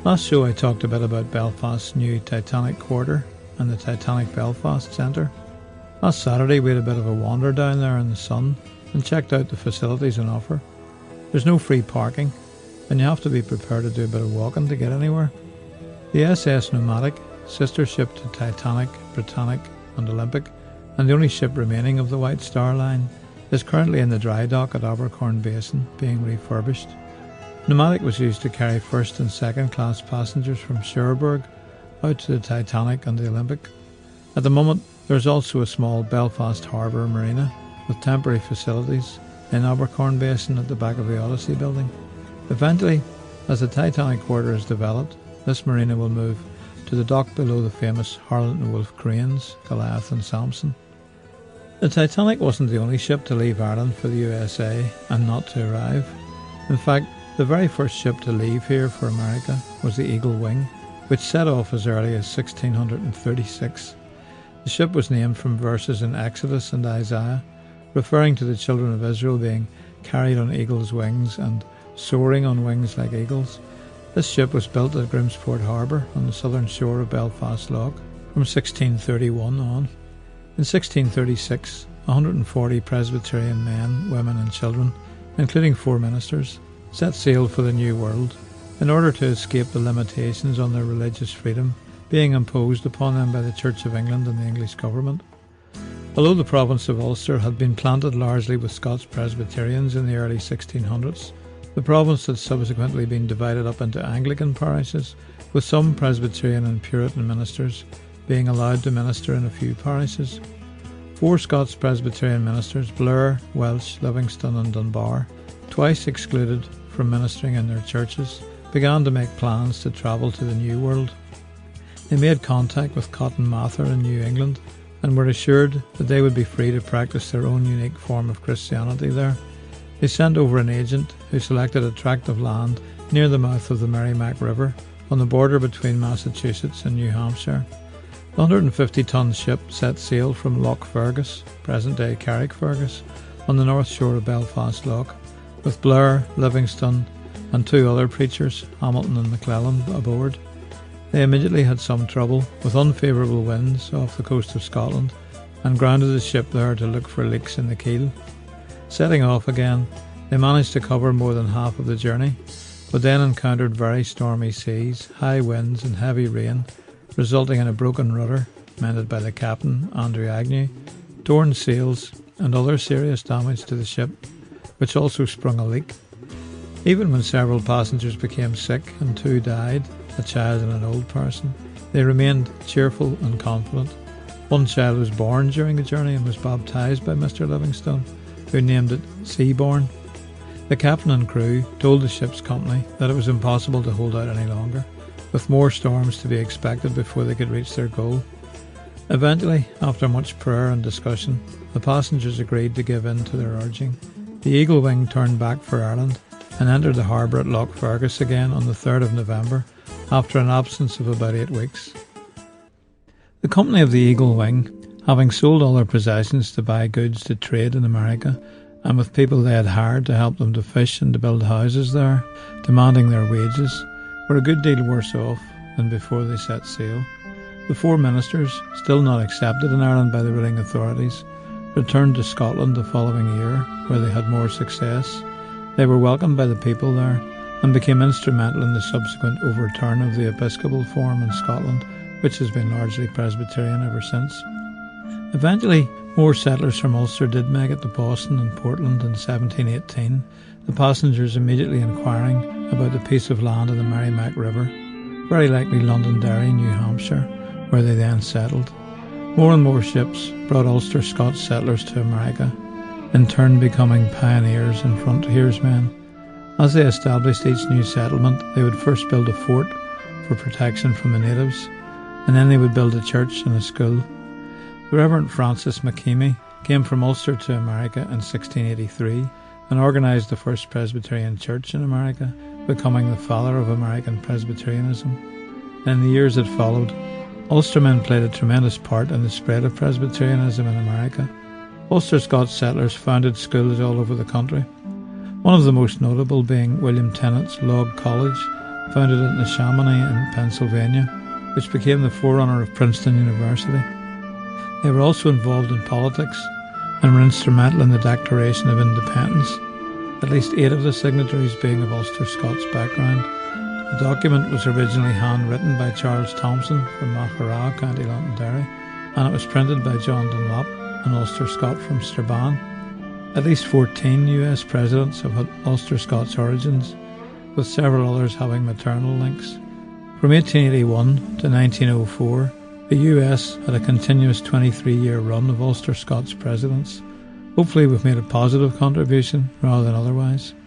Last show I talked a bit about Belfast's new Titanic Quarter and the Titanic Belfast Centre. Last Saturday we had a bit of a wander down there in the sun and checked out the facilities on offer. There's no free parking, and you have to be prepared to do a bit of walking to get anywhere. The SS Nomadic, sister ship to Titanic, Britannic and Olympic, and the only ship remaining of the White Star Line, is currently in the dry dock at Abercorn Basin being refurbished. Nomadic was used to carry first and second class passengers from Cherbourg out to the Titanic and the Olympic. At the moment there is also a small Belfast Harbour marina with temporary facilities in Abercorn Basin at the back of the Odyssey building. Eventually, as the Titanic Quarter is developed, this marina will move to the dock below the famous Harland and Wolff cranes, Goliath and Samson. The Titanic wasn't the only ship to leave Ireland for the USA and not to arrive. In fact, the very first ship to leave here for America was the Eagle Wing, which set off as early as 1636. The ship was named from verses in Exodus and Isaiah, referring to the children of Israel being carried on eagles' wings and soaring on wings like eagles. This ship was built at Grimsport Harbour on the southern shore of Belfast Lough from 1631 on. In 1636, 140 Presbyterian men, women and children, including 4 ministers, set sail for the New World in order to escape the limitations on their religious freedom being imposed upon them by the Church of England and the English government. Although the province of Ulster had been planted largely with Scots Presbyterians in the early 1600s, the province had subsequently been divided up into Anglican parishes, with some Presbyterian and Puritan ministers being allowed to minister in a few parishes. 4 Scots Presbyterian ministers, Blair, Welsh, Livingston and Dunbar, twice excluded from ministering in their churches, began to make plans to travel to the New World. They made contact with Cotton Mather in New England and were assured that they would be free to practice their own unique form of Christianity there. They sent over an agent who selected a tract of land near the mouth of the Merrimack River on the border between Massachusetts and New Hampshire. The 150-ton ship set sail from Loch Fergus, present-day Carrickfergus, on the north shore of Belfast Lough, with Blair, Livingston and 2 other preachers, Hamilton and McClellan, aboard. They immediately had some trouble with unfavourable winds off the coast of Scotland and grounded the ship there to look for leaks in the keel. Setting off again, they managed to cover more than half of the journey, but then encountered very stormy seas, high winds and heavy rain, resulting in a broken rudder, mended by the captain, Andrew Agnew, torn sails and other serious damage to the ship, which also sprung a leak. Even when several passengers became sick and 2 died, a child and an old person, they remained cheerful and confident. One child was born during the journey and was baptised by Mr. Livingstone, who named it Seaborn. The captain and crew told the ship's company that it was impossible to hold out any longer, with more storms to be expected before they could reach their goal. Eventually, after much prayer and discussion, the passengers agreed to give in to their urging. The Eagle Wing turned back for Ireland and entered the harbour at Loch Fergus again on the 3rd of November, after an absence of about 8 weeks. The company of the Eagle Wing, having sold all their possessions to buy goods to trade in America, and with people they had hired to help them to fish and to build houses there, demanding their wages, were a good deal worse off than before they set sail. The 4 ministers, still not accepted in Ireland by the ruling authorities, returned to Scotland the following year, where they had more success. They were welcomed by the people there and became instrumental in the subsequent overturn of the episcopal form in Scotland, which has been largely Presbyterian ever since. Eventually, more settlers from Ulster did make it to Boston and Portland in 1718, the passengers immediately inquiring about the piece of land in the Merrimack River, very likely Londonderry, New Hampshire, where they then settled. More and more ships brought Ulster Scots settlers to America, in turn becoming pioneers and frontiersmen. As they established each new settlement, they would first build a fort for protection from the natives, and then they would build a church and a school. The Reverend Francis McKeamy came from Ulster to America in 1683 and organised the first Presbyterian church in America, becoming the father of American Presbyterianism. In the years that followed, Ulstermen played a tremendous part in the spread of Presbyterianism in America. Ulster Scots settlers founded schools all over the country, one of the most notable being William Tennant's Log College, founded it in the Chamonix in Pennsylvania, which became the forerunner of Princeton University. They were also involved in politics and were instrumental in the Declaration of Independence, at least 8 of the signatories being of Ulster Scots background. The document was originally handwritten by Charles Thompson from Machara, County Londonderry, and it was printed by John Dunlop, an Ulster Scot from Strabane. At least 14 US presidents have had Ulster Scots origins, with several others having maternal links. From 1881 to 1904, the US had a continuous 23-year run of Ulster Scots presidents. Hopefully we've made a positive contribution rather than otherwise.